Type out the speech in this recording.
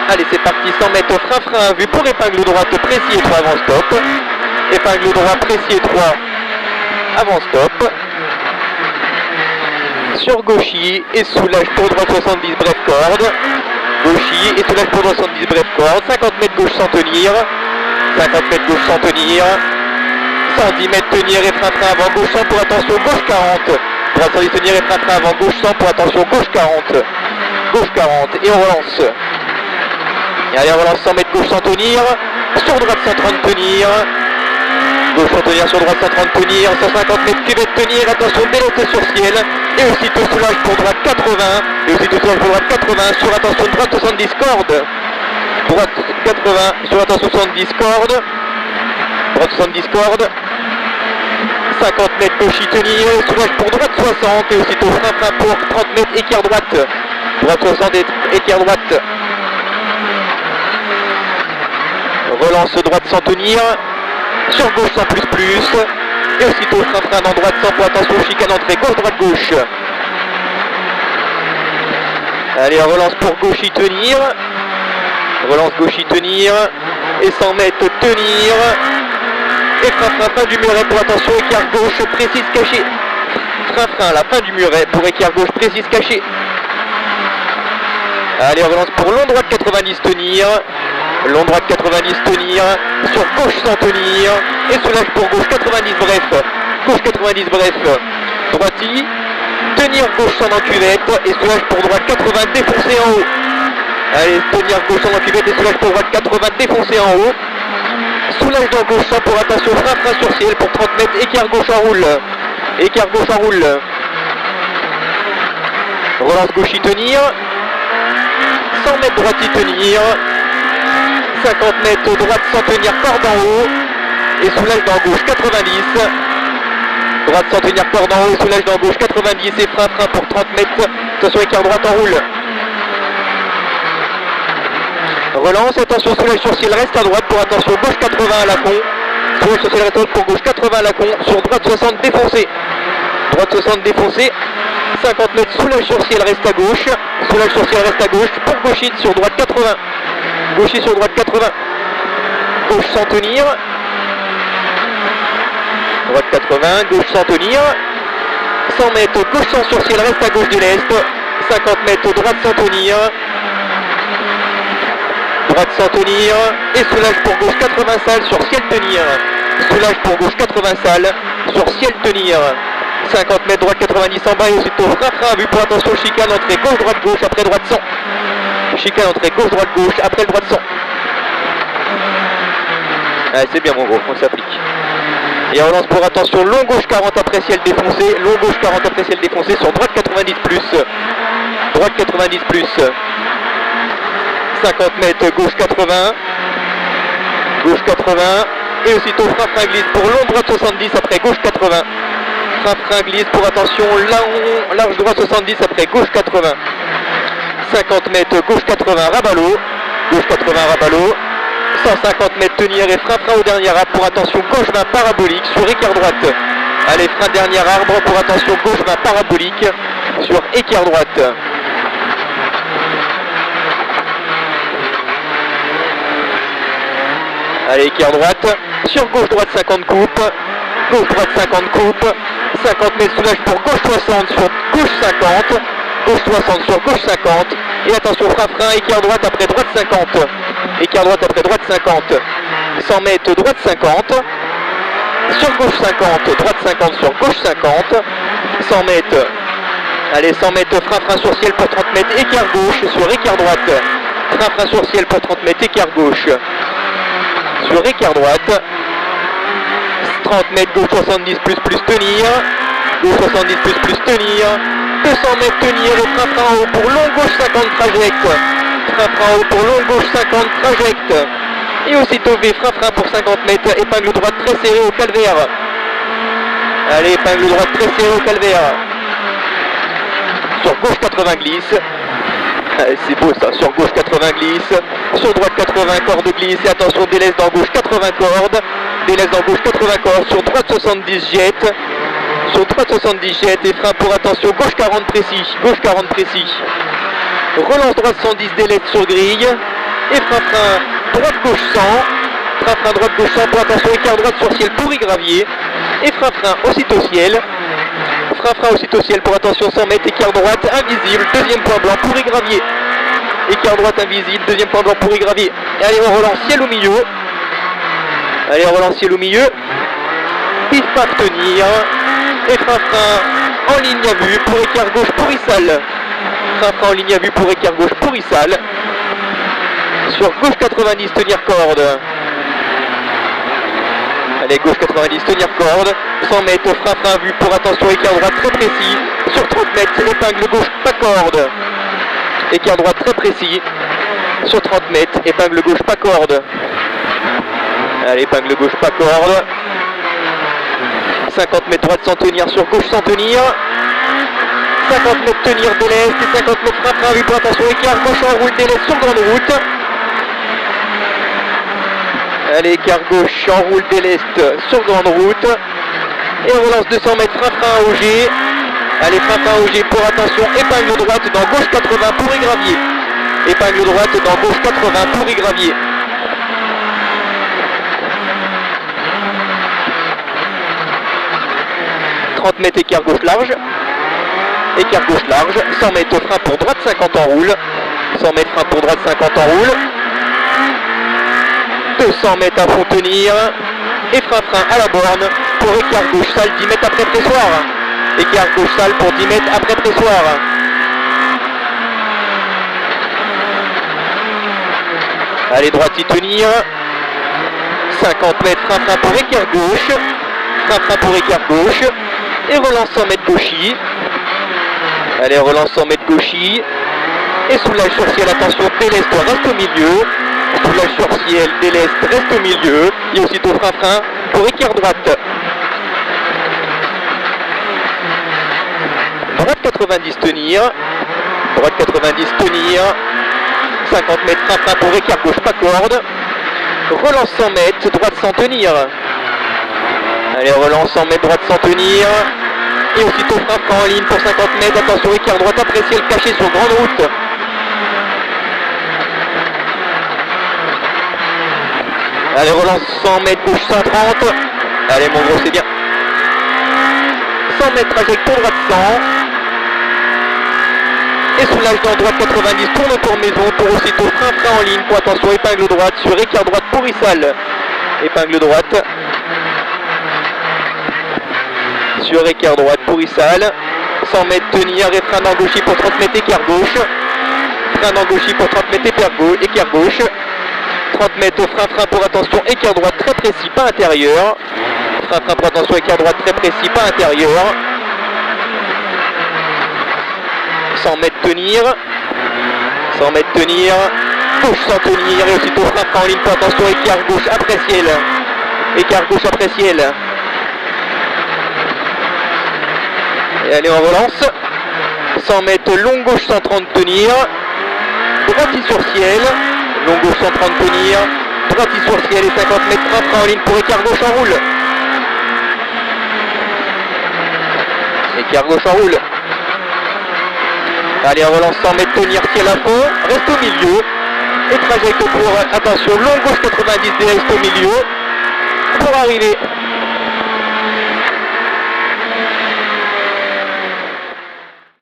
Allez, c'est parti, 100 mètres, frein, vu pour épingle droite, précis et 3 avant stop. Épingle droit, précis et 3 avant stop. Sur gauchy et soulage pour droite 70, bref corde. Gauchy et soulage pour droite 70, bref corde. 50 mètres gauche sans tenir. 50 mètres gauche sans tenir. 110 mètres tenir et frein avant gauche 100 pour attention gauche 40. Droite 110 tenir et frein avant gauche 100 pour attention gauche 40. Gauche 40 et on relance. Et allez on relance 100 mètres gauche sans tenir. Sur droite 130 tenir. Gauche sans tenir, sur droite 130 tenir. 150 mètres cuvette tenir. Attention délaissé sur ciel. Et aussitôt soulage pour droite 80. Et aussitôt soulage pour droite 80. Sur attention droite 70 corde. Droite 80 sur attention 70 corde. Droite 70 corde. 50 mètres gauche y tenir. Soulage pour droite 60. Et aussitôt frein pour 30 mètres écart droite. Droite 60 écart droite. Relance droite sans tenir. Sur gauche sans plus. Et aussitôt frein dans droite sans pour attention chicane entrée gauche. Allez on relance pour gauche y tenir. Relance gauche y tenir. Et 100 mètres tenir. Et frein fin du muret pour attention écart gauche précise caché. Frein la fin du muret pour écart gauche précise caché. Allez on relance pour long droite 90 tenir. Long droite 90 tenir. Sur gauche sans tenir. Et soulage pour gauche 90 bref. Gauche 90 bref. Droiti. Tenir gauche sans encuvette. Et soulage pour droite 80 défoncé en haut. Allez tenir gauche sans encuvette et soulage pour droite 80 défoncé en haut. Soulage dans gauche sans pour attention frein sur ciel pour 30 mètres. Écart gauche en roule. Écart gauche en roule. Relance gauche y tenir. 100 mètres droite y tenir. 50 mètres droite sans tenir corde en haut. Et soulage dans gauche 90. Droite sans tenir corde en haut et soulage dans gauche 90 et frein pour 30 mètres. Attention écart droite en roule. Relance, attention soulage sur ciel reste à droite pour attention gauche 80 à la con. Soulage sur ciel reste à droite pour gauche 80 à la con. Sur droite 60 défoncé. Droite 60 défoncé. 50 mètres soulage sur ciel reste à gauche. Soulage sur ciel reste à gauche pour gauchite sur droite 80. Gauchiste sur droite 80. Gauche sans tenir. Droite 80, gauche sans tenir. 100 mètres gauche sans sur ciel reste à gauche de l'Est. 50 mètres droite sans tenir. Droite sans tenir. Et soulage pour gauche 80 salles sur ciel tenir. Soulage pour gauche 80 salles sur ciel tenir. 50 mètres droite 90 en bas et aussitôt frein vu pour attention chicane entrée gauche après droite 100. Chicane entrée gauche après le droite 100. Allez c'est bien mon gros, on s'applique. Et on lance pour attention long gauche 40 après ciel défoncé. Long gauche 40 après ciel défoncé sur droite 90 plus. Droite 90 plus. 50 mètres gauche 80. Gauche 80. Et aussitôt frein glisse pour long droite 70 après gauche 80. Frein glisse pour attention large droite 70 après gauche 80. 50 mètres gauche 80 rabat-l'eau. Gauche 80 rabat-l'eau. 150 mètres tenir et frein au dernier arbre pour attention gauche 20 parabolique sur écart droite. Allez frein dernier arbre pour attention gauche 20 parabolique sur écart droite. Allez écart droite. Sur gauche droite 50 coupes. Gauche droite 50 coupes. 50 mètres soulage pour gauche 60 sur gauche 50. Gauche 60 sur gauche 50. Et attention frein, écart droite après droite 50. Écart droite après droite 50. 100 mètres droite 50. Sur gauche 50. Droite 50 sur gauche 50. 100 mètres. Allez 100 mètres frein sur ciel pour 30 mètres. Écart gauche sur écart droite. Frein sur ciel pour 30 mètres. Écart gauche. Sur écart droite. 30 mètres gauche 70 plus tenir. Gauche 70 plus tenir. 200 mètres tenir et frein en haut pour long gauche 50 trajecte. Frein en haut pour long gauche 50 trajecte. Et aussitôt V frein pour 50 mètres. Épingle droite très serrée au calvaire. Allez épingle droite très serrée au calvaire. Sur gauche 80 glisse. C'est beau ça, sur gauche 80 glisse, sur droite 80 corde glisse, et attention délaisse dans gauche 80 cordes, délaisse dans gauche 80 cordes, sur droite 70 jette, sur droite 70 jette, et frein pour attention gauche 40 précis, gauche 40 précis, relance droite 110 délaisse sur grille, et frein droite-gauche 100, frein droite-gauche 100 pour attention, écart droite sur ciel pour y-gravier, et frein aussitôt ciel, frein aussitôt ciel pour attention 100 mètres, écart droite invisible, deuxième point blanc pour y-gravier, écart droite invisible, deuxième point blanc pour y-gravier, et allez on relance ciel au milieu, allez on relance ciel au milieu, pif paf tenir, et frein en ligne à vue pour écart gauche pour Issal, frein en ligne à vue pour écart gauche pour Issal, sur gauche 90 tenir corde, allez gauche 90 tenir corde, 100 mètres frein vue pour attention écart droite très précis, sur 30 mètres épingle gauche pas corde, écart droite très précis, sur 30 mètres épingle gauche pas corde, allez épingle gauche pas corde, 50 mètres droite sans tenir, sur gauche sans tenir, 50 mètres tenir de l'est et 50 mètres frein vue pour attention écart gauche en route d'est sur grande route. Allez, écart gauche en roule de l'est sur grande route. Et on relance 200 mètres frein au G. Allez, frein au G pour attention, épingle droite dans gauche 80 pour y-gravier. Épingle droite dans gauche 80 pour y-gravier. Mètres écart gauche large, écart gauche large, 100 mètres frein pour droite 50 en roule, 100 mètres frein pour droite 50 en roule, 200 mètres à fond tenir, et frein à la borne pour écart gauche sale 10 mètres après pressoir, écart gauche sale pour 10 mètres après pressoir. Allez, droite y tenir, 50 mètres frein pour écart gauche, frein pour écart gauche, et relance 100 mètres gauchy. Allez, relance 100 mètres gauchy. Et soulage sur ciel, attention, déleste reste au milieu. Soulage sur ciel, déleste reste au milieu. Et aussitôt frein pour écart droite. Droite 90 tenir. Droite 90 tenir. 50 mètres frein pour écart gauche pas corde. Relance 100 mètres, droite sans tenir. Allez, relance 100 mètres, droite sans tenir. Et aussitôt frein en ligne pour 50 mètres. Attention, écart droite après ciel caché sur grande route. Allez, relance 100 mètres, gauche 130. Allez, mon gros, c'est bien. 100 mètres, trajectoire droite 100. Et soulage dans droite 90, tourne pour maison pour aussitôt frein en ligne. Pour attention, épingle droite sur écart droite pour Issal. Épingle droite. Sur écart droite pour Issal, 100 mètres tenir et frein en gauchy pour 30 mètres écart gauche, frein en gauchy pour 30 mètres écart gauche, 30 mètres frein pour attention écart droite très précis pas intérieur, frein pour attention écart droite très précis pas intérieur, 100 mètres tenir, 100 mètres tenir, gauche sans tenir et aussitôt frein en ligne pour attention écart gauche après ciel, écart gauche après ciel. Et allez, on relance. 100 mètres, long gauche 130 tenir. Droite sur ciel. Long gauche 130 tenir. Droite sur ciel et 50 mètres frein en ligne pour écart gauche en roule. Écart gauche en roule. Allez, on relance 100 mètres tenir ciel à fond. Reste au milieu. Et trajectoire pour, attention, long gauche 90 reste au milieu. Pour arriver